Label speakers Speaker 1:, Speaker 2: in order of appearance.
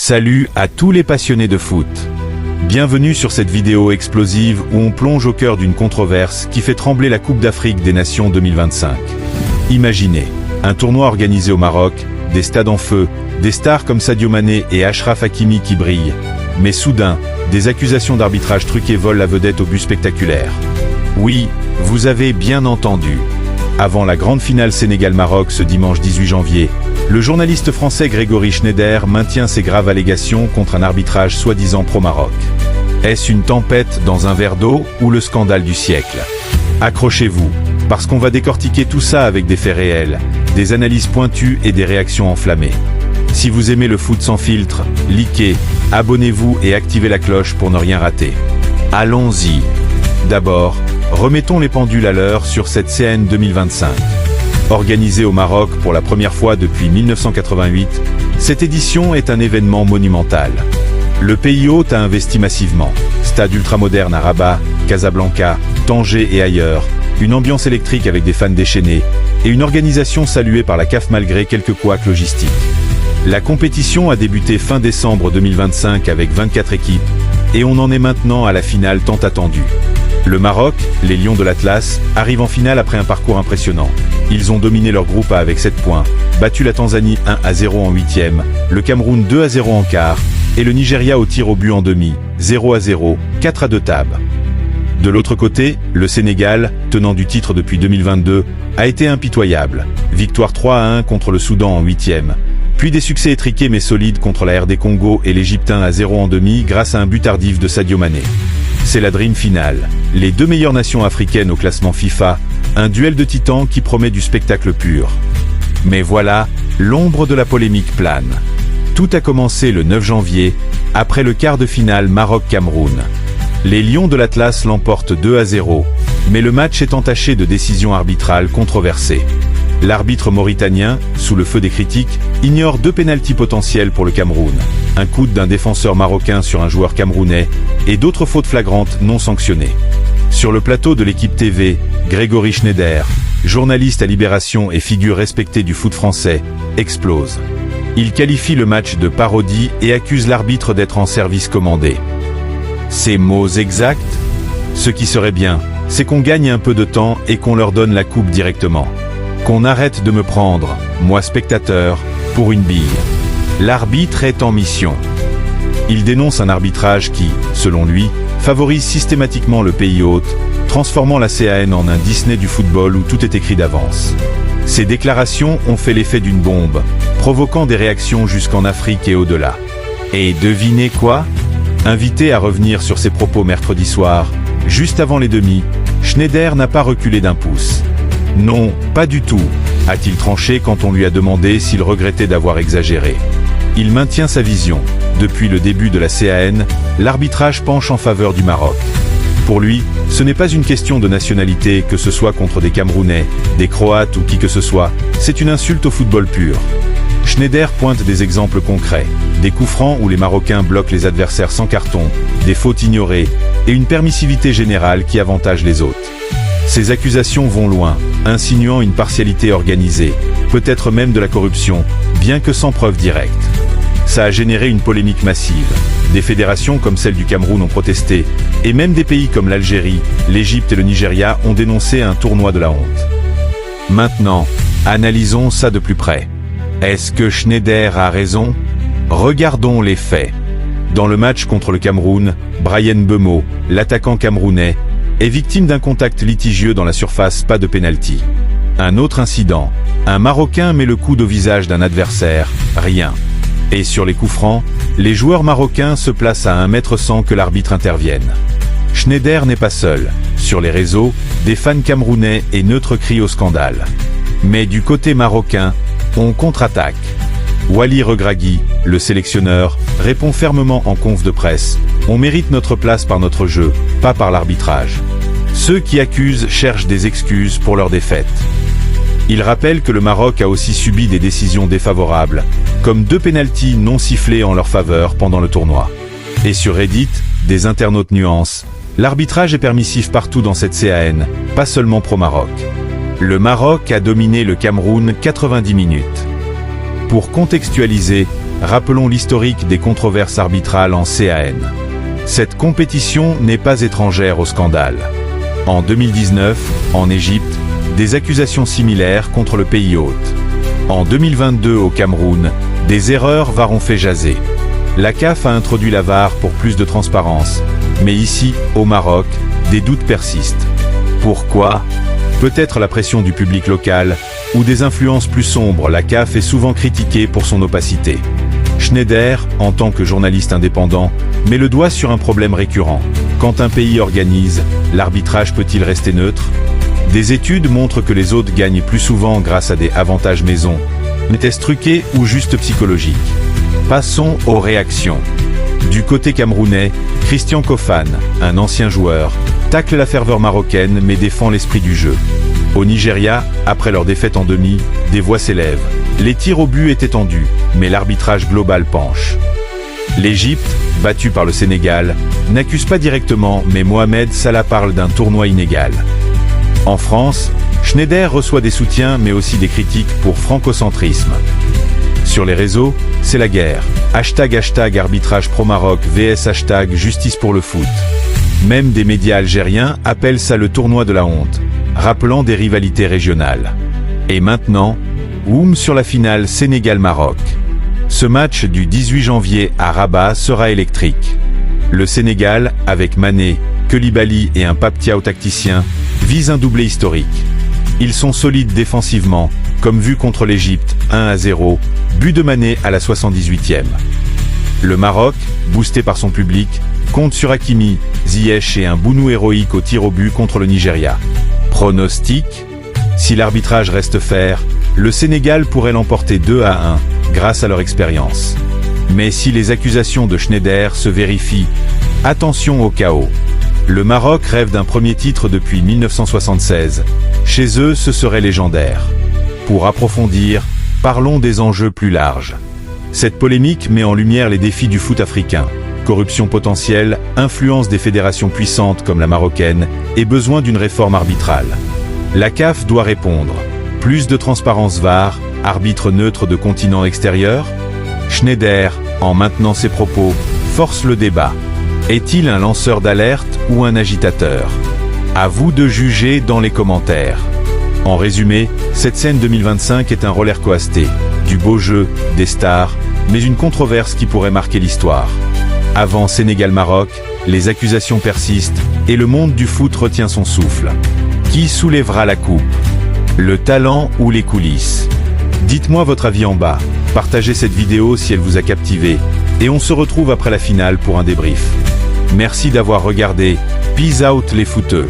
Speaker 1: Salut à tous les passionnés de foot. Bienvenue sur cette vidéo explosive où on plonge au cœur d'une controverse qui fait trembler la Coupe d'Afrique des Nations 2025. Imaginez, un tournoi organisé au Maroc, des stades en feu, des stars comme Sadio Mané et Achraf Hakimi qui brillent. Mais soudain, des accusations d'arbitrage truqué volent la vedette au but spectaculaire. Oui, vous avez bien entendu. Avant la grande finale Sénégal-Maroc ce dimanche 18 janvier, le journaliste français Grégory Schneider maintient ses graves allégations contre un arbitrage soi-disant pro-Maroc. Est-ce une tempête dans un verre d'eau ou le scandale du siècle? Accrochez-vous, parce qu'on va décortiquer tout ça avec des faits réels, des analyses pointues et des réactions enflammées. Si vous aimez le foot sans filtre, likez, abonnez-vous et activez la cloche pour ne rien rater. Allons-y. D'abord, remettons les pendules à l'heure sur cette CAN 2025. Organisée au Maroc pour la première fois depuis 1988, cette édition est un événement monumental. Le pays hôte a investi massivement. Stade ultramoderne à Rabat, Casablanca, Tanger et ailleurs, une ambiance électrique avec des fans déchaînés, et une organisation saluée par la CAF malgré quelques couacs logistiques. La compétition a débuté fin décembre 2025 avec 24 équipes, et on en est maintenant à la finale tant attendue. Le Maroc, les Lions de l'Atlas, arrivent en finale après un parcours impressionnant. Ils ont dominé leur groupe A avec 7 points, battu la Tanzanie 1-0 en 8e, le Cameroun 2-0 en quart, et le Nigeria au tir au but en demi, 0-0, 4-2 tab. De l'autre côté, le Sénégal, tenant du titre depuis 2022, a été impitoyable. Victoire 3-1 contre le Soudan en 8e, puis des succès étriqués mais solides contre la RD Congo et l'Égyptin à 0 en demi grâce à un but tardif de Sadio Mané. C'est la dream finale. Les deux meilleures nations africaines au classement FIFA, un duel de titans qui promet du spectacle pur. Mais voilà, l'ombre de la polémique plane. Tout a commencé le 9 janvier, après le quart de finale Maroc-Cameroun. Les Lions de l'Atlas l'emportent 2-0, mais le match est entaché de décisions arbitrales controversées. L'arbitre mauritanien, sous le feu des critiques, ignore 2 pénaltys potentiels pour le Cameroun. Un coude d'un défenseur marocain sur un joueur camerounais et d'autres fautes flagrantes non sanctionnées. Sur le plateau de l'équipe TV, Grégory Schneider, journaliste à Libération et figure respectée du foot français, explose. Il qualifie le match de parodie et accuse l'arbitre d'être en service commandé. Ces mots exacts? Ce qui serait bien, c'est qu'on gagne un peu de temps et qu'on leur donne la coupe directement. Qu'on arrête de me prendre, moi spectateur, pour une bille. L'arbitre est en mission. Il dénonce un arbitrage qui, selon lui, favorise systématiquement le pays hôte, transformant la CAN en un Disney du football où tout est écrit d'avance. Ces déclarations ont fait l'effet d'une bombe, provoquant des réactions jusqu'en Afrique et au-delà. Et devinez quoi? Invité à revenir sur ses propos mercredi soir, juste avant les demi, Schneider n'a pas reculé d'un pouce. Non, pas du tout, a-t-il tranché quand on lui a demandé s'il regrettait d'avoir exagéré. Il maintient sa vision. Depuis le début de la CAN, l'arbitrage penche en faveur du Maroc. Pour lui, ce n'est pas une question de nationalité, que ce soit contre des Camerounais, des Croates ou qui que ce soit, c'est une insulte au football pur. Schneider pointe des exemples concrets, des coups francs où les Marocains bloquent les adversaires sans carton, des fautes ignorées, et une permissivité générale qui avantage les autres. Ces accusations vont loin, insinuant une partialité organisée, peut-être même de la corruption, bien que sans preuve directe. Ça a généré une polémique massive. Des fédérations comme celle du Cameroun ont protesté, et même des pays comme l'Algérie, l'Égypte et le Nigeria ont dénoncé un tournoi de la honte. Maintenant, analysons ça de plus près. Est-ce que Schneider a raison? Regardons les faits. Dans le match contre le Cameroun, Bryan Mbeumo, l'attaquant camerounais, est victime d'un contact litigieux dans la surface, pas de pénalty. Un autre incident, un Marocain met le coude au visage d'un adversaire, rien. Et sur les coups francs, les joueurs marocains se placent à 1 m sans que l'arbitre intervienne. Schneider n'est pas seul. Sur les réseaux, des fans camerounais et neutres crient au scandale. Mais du côté marocain, on contre-attaque. Wally Regragui, le sélectionneur, répond fermement en conf de presse. On mérite notre place par notre jeu, pas par l'arbitrage. Ceux qui accusent cherchent des excuses pour leur défaite. Il rappelle que le Maroc a aussi subi des décisions défavorables, comme 2 pénaltys non sifflés en leur faveur pendant le tournoi. Et sur Reddit, des internautes nuancent. L'arbitrage est permissif partout dans cette CAN, pas seulement pro-Maroc. Le Maroc a dominé le Cameroun 90 minutes. Pour contextualiser, rappelons l'historique des controverses arbitrales en CAN. Cette compétition n'est pas étrangère au scandale. En 2019, en Égypte, des accusations similaires contre le pays hôte. En 2022 au Cameroun, des erreurs VAR ont fait jaser. La CAF a introduit la VAR pour plus de transparence, mais ici, au Maroc, des doutes persistent. Pourquoi ? Peut-être la pression du public local, ou des influences plus sombres. La CAF est souvent critiquée pour son opacité. Schneider, en tant que journaliste indépendant, met le doigt sur un problème récurrent. Quand un pays organise, l'arbitrage peut-il rester neutre ? Des études montrent que les hôtes gagnent plus souvent grâce à des avantages maison, mais est-ce truqué ou juste psychologique ? Passons aux réactions. Du côté camerounais, Christian Kofane, un ancien joueur, tacle la ferveur marocaine mais défend l'esprit du jeu. Au Nigeria, après leur défaite en demi, des voix s'élèvent. Les tirs au but étaient tendus, mais l'arbitrage global penche. L'Égypte, battue par le Sénégal, n'accuse pas directement, mais Mohamed Salah parle d'un tournoi inégal. En France, Schneider reçoit des soutiens mais aussi des critiques pour francocentrisme. Sur les réseaux, c'est la guerre. Hashtag arbitrage pro-Maroc vs hashtag justice pour le foot. Même des médias algériens appellent ça le tournoi de la honte, rappelant des rivalités régionales. Et maintenant, sur la finale Sénégal-Maroc. Ce match du 18 janvier à Rabat sera électrique. Le Sénégal, avec Mané, Koulibaly et un Pape Thiaw tacticien, vise un doublé historique. Ils sont solides défensivement, comme vu contre l'Égypte, 1-0, but de Mané à la 78e. Le Maroc, boosté par son public, compte sur Hakimi, Ziyech et un Bounou héroïque au tir au but contre le Nigeria. Pronostic ? Si l'arbitrage reste fair, le Sénégal pourrait l'emporter 2-1, grâce à leur expérience. Mais si les accusations de Schneider se vérifient, attention au chaos. Le Maroc rêve d'un premier titre depuis 1976. Chez eux, ce serait légendaire. Pour approfondir, parlons des enjeux plus larges. Cette polémique met en lumière les défis du foot africain. Corruption potentielle, influence des fédérations puissantes comme la marocaine et besoin d'une réforme arbitrale. La CAF doit répondre. Plus de transparence VAR, arbitre neutre de continent extérieur ? Schneider, en maintenant ses propos, force le débat. Est-il un lanceur d'alerte ou un agitateur ? À vous de juger dans les commentaires. En résumé, cette scène 2025 est un roller coaster. Du beau jeu, des stars, mais une controverse qui pourrait marquer l'histoire. Avant Sénégal-Maroc, les accusations persistent et le monde du foot retient son souffle. Qui soulèvera la coupe ? Le talent ou les coulisses ? Dites-moi votre avis en bas. Partagez cette vidéo si elle vous a captivé. Et on se retrouve après la finale pour un débrief. Merci d'avoir regardé. Peace out les footeux.